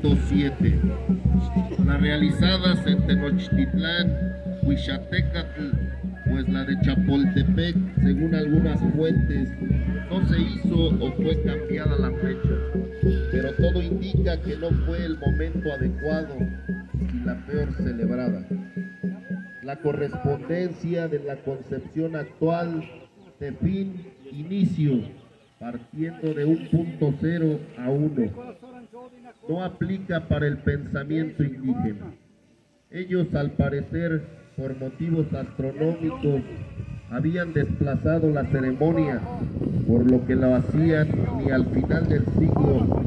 1.7. Las realizadas en Tenochtitlán, Huixatecatl, pues la de Chapultepec, según algunas fuentes, no se hizo o fue cambiada la fecha, pero todo indica que no fue el momento adecuado y la peor celebrada. La correspondencia de la concepción actual de fin, inicio, partiendo de un punto 0 a 1, no aplica para el pensamiento indígena. Ellos, al parecer, por motivos astronómicos, habían desplazado la ceremonia, por lo que la hacían ni al final del siglo,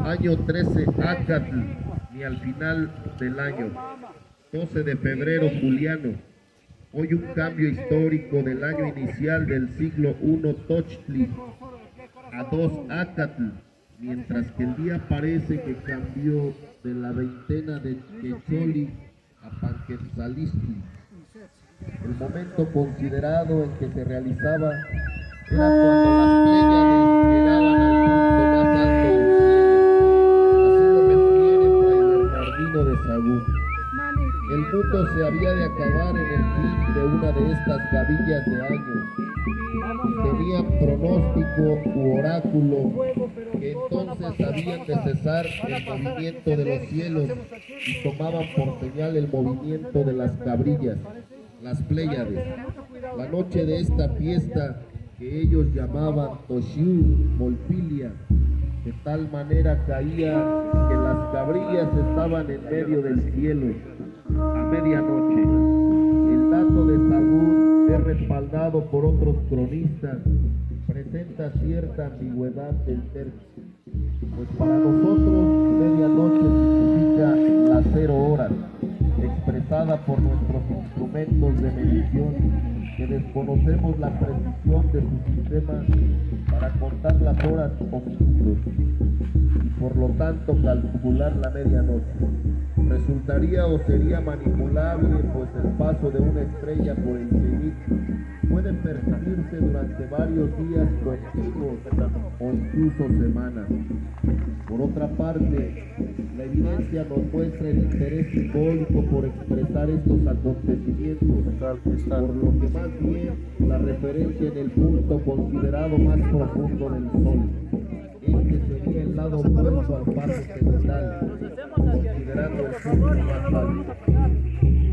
año 13 Acatl, ni al final del año 12 de febrero juliano. Hoy un cambio histórico del año inicial del siglo I Tochtli a 2 Acatl, mientras que el día parece que cambió de la veintena de Quecholi a Panquetzalistli. El momento considerado en que se realizaba era cuando las Pléyades llegaban al punto más alto del cielo. Así lo refiere Fray Bernardino de Sahagún. El mundo se había de acabar en el fin de una de estas gavillas de años. Tenía pronóstico u oráculo que entonces habían de cesar el movimiento de los cielos y tomaban por señal el movimiento de las cabrillas, las Pléyades. La noche de esta fiesta, que ellos llamaban Toshiu Molpilia, de tal manera caía que las cabrillas estaban en medio del cielo a medianoche. El dato de Sahagún es respaldado por otros cronistas, presenta cierta ambigüedad del tercio, pues para nosotros medianoche significa las 0 horas, expresada por nuestros instrumentos de medición, que desconocemos la precisión de su sistema para contar las horas o minutos, y por lo tanto calcular la medianoche. Resultaría o sería manipulable, pues el paso de una estrella por el cenit puede percibirse durante varios días continuos o incluso semanas. Por otra parte, la evidencia nos muestra el interés simbólico por expresar estos acontecimientos, por lo que más bien la referencia en el punto considerado más profundo del Sol. Este sería el lado opuesto al paso cenital, considerando el punto más alto.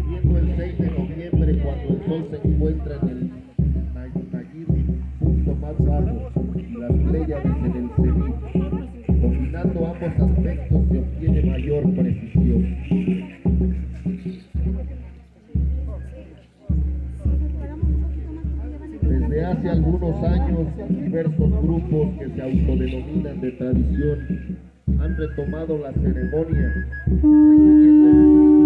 Siendo el 6 de noviembre cuando el Sol se encuentra en el punto más bajo y las Pléyades en el cenit. Combinando ambos aspectos se obtiene mayor precisión. Desde hace algunos años, diversos grupos que se autodenominan de tradición han retomado la ceremonia, requiriendo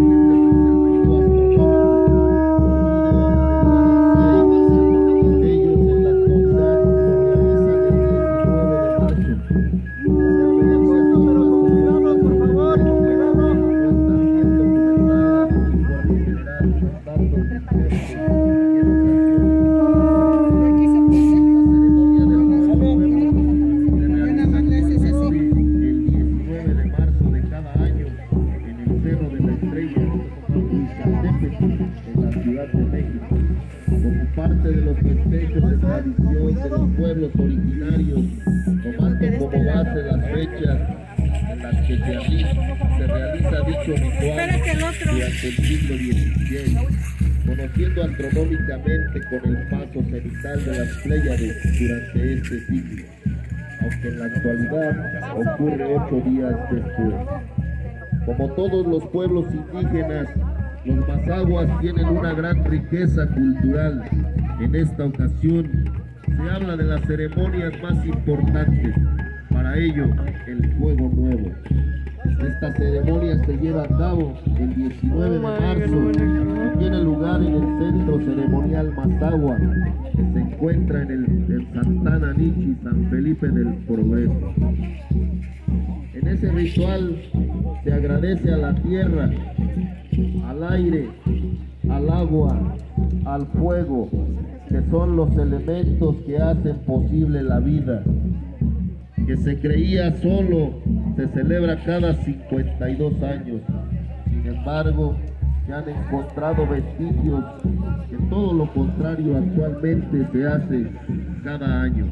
conociendo astronómicamente con el paso cenital de las Pléyades durante este siglo, aunque en la actualidad ocurre 8 días después. Como todos los pueblos indígenas, los mazahuas tienen una gran riqueza cultural. En esta ocasión se habla de las ceremonias más importantes, para ello el Fuego Nuevo. Esta ceremonia se lleva a cabo el 19 de marzo y tiene lugar en el centro ceremonial Mazahua, que se encuentra en Santana Nichi, San Felipe del Progreso. En ese ritual se agradece a la tierra, al aire, al agua, al fuego, que son los elementos que hacen posible la vida, que se creía solo se celebra cada 52 años. Sin embargo, se han encontrado vestigios que todo lo contrario actualmente se hace cada año.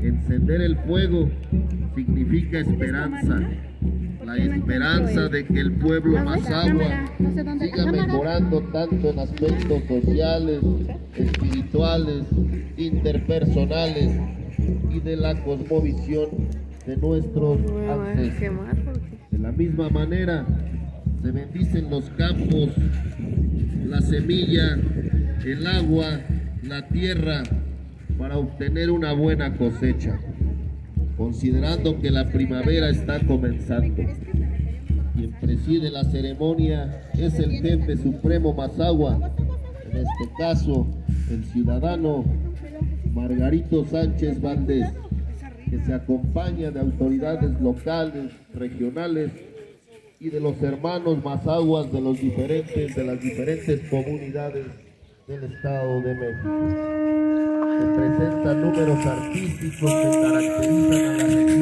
Encender el fuego significa esperanza, la esperanza de que el pueblo Mazahua siga mejorando tanto en aspectos sociales, espirituales, interpersonales y de la cosmovisión de nuestros ancestros. De la misma manera, se bendicen los campos, la semilla, el agua, la tierra, para obtener una buena cosecha, considerando que la primavera está comenzando. Quien preside la ceremonia es el jefe supremo Mazahua, en este caso el ciudadano Margarito Sánchez Valdés, que se acompaña de autoridades locales, regionales y de los hermanos Mazahuas de las diferentes comunidades del Estado de México. Se presentan números artísticos que caracterizan a la región.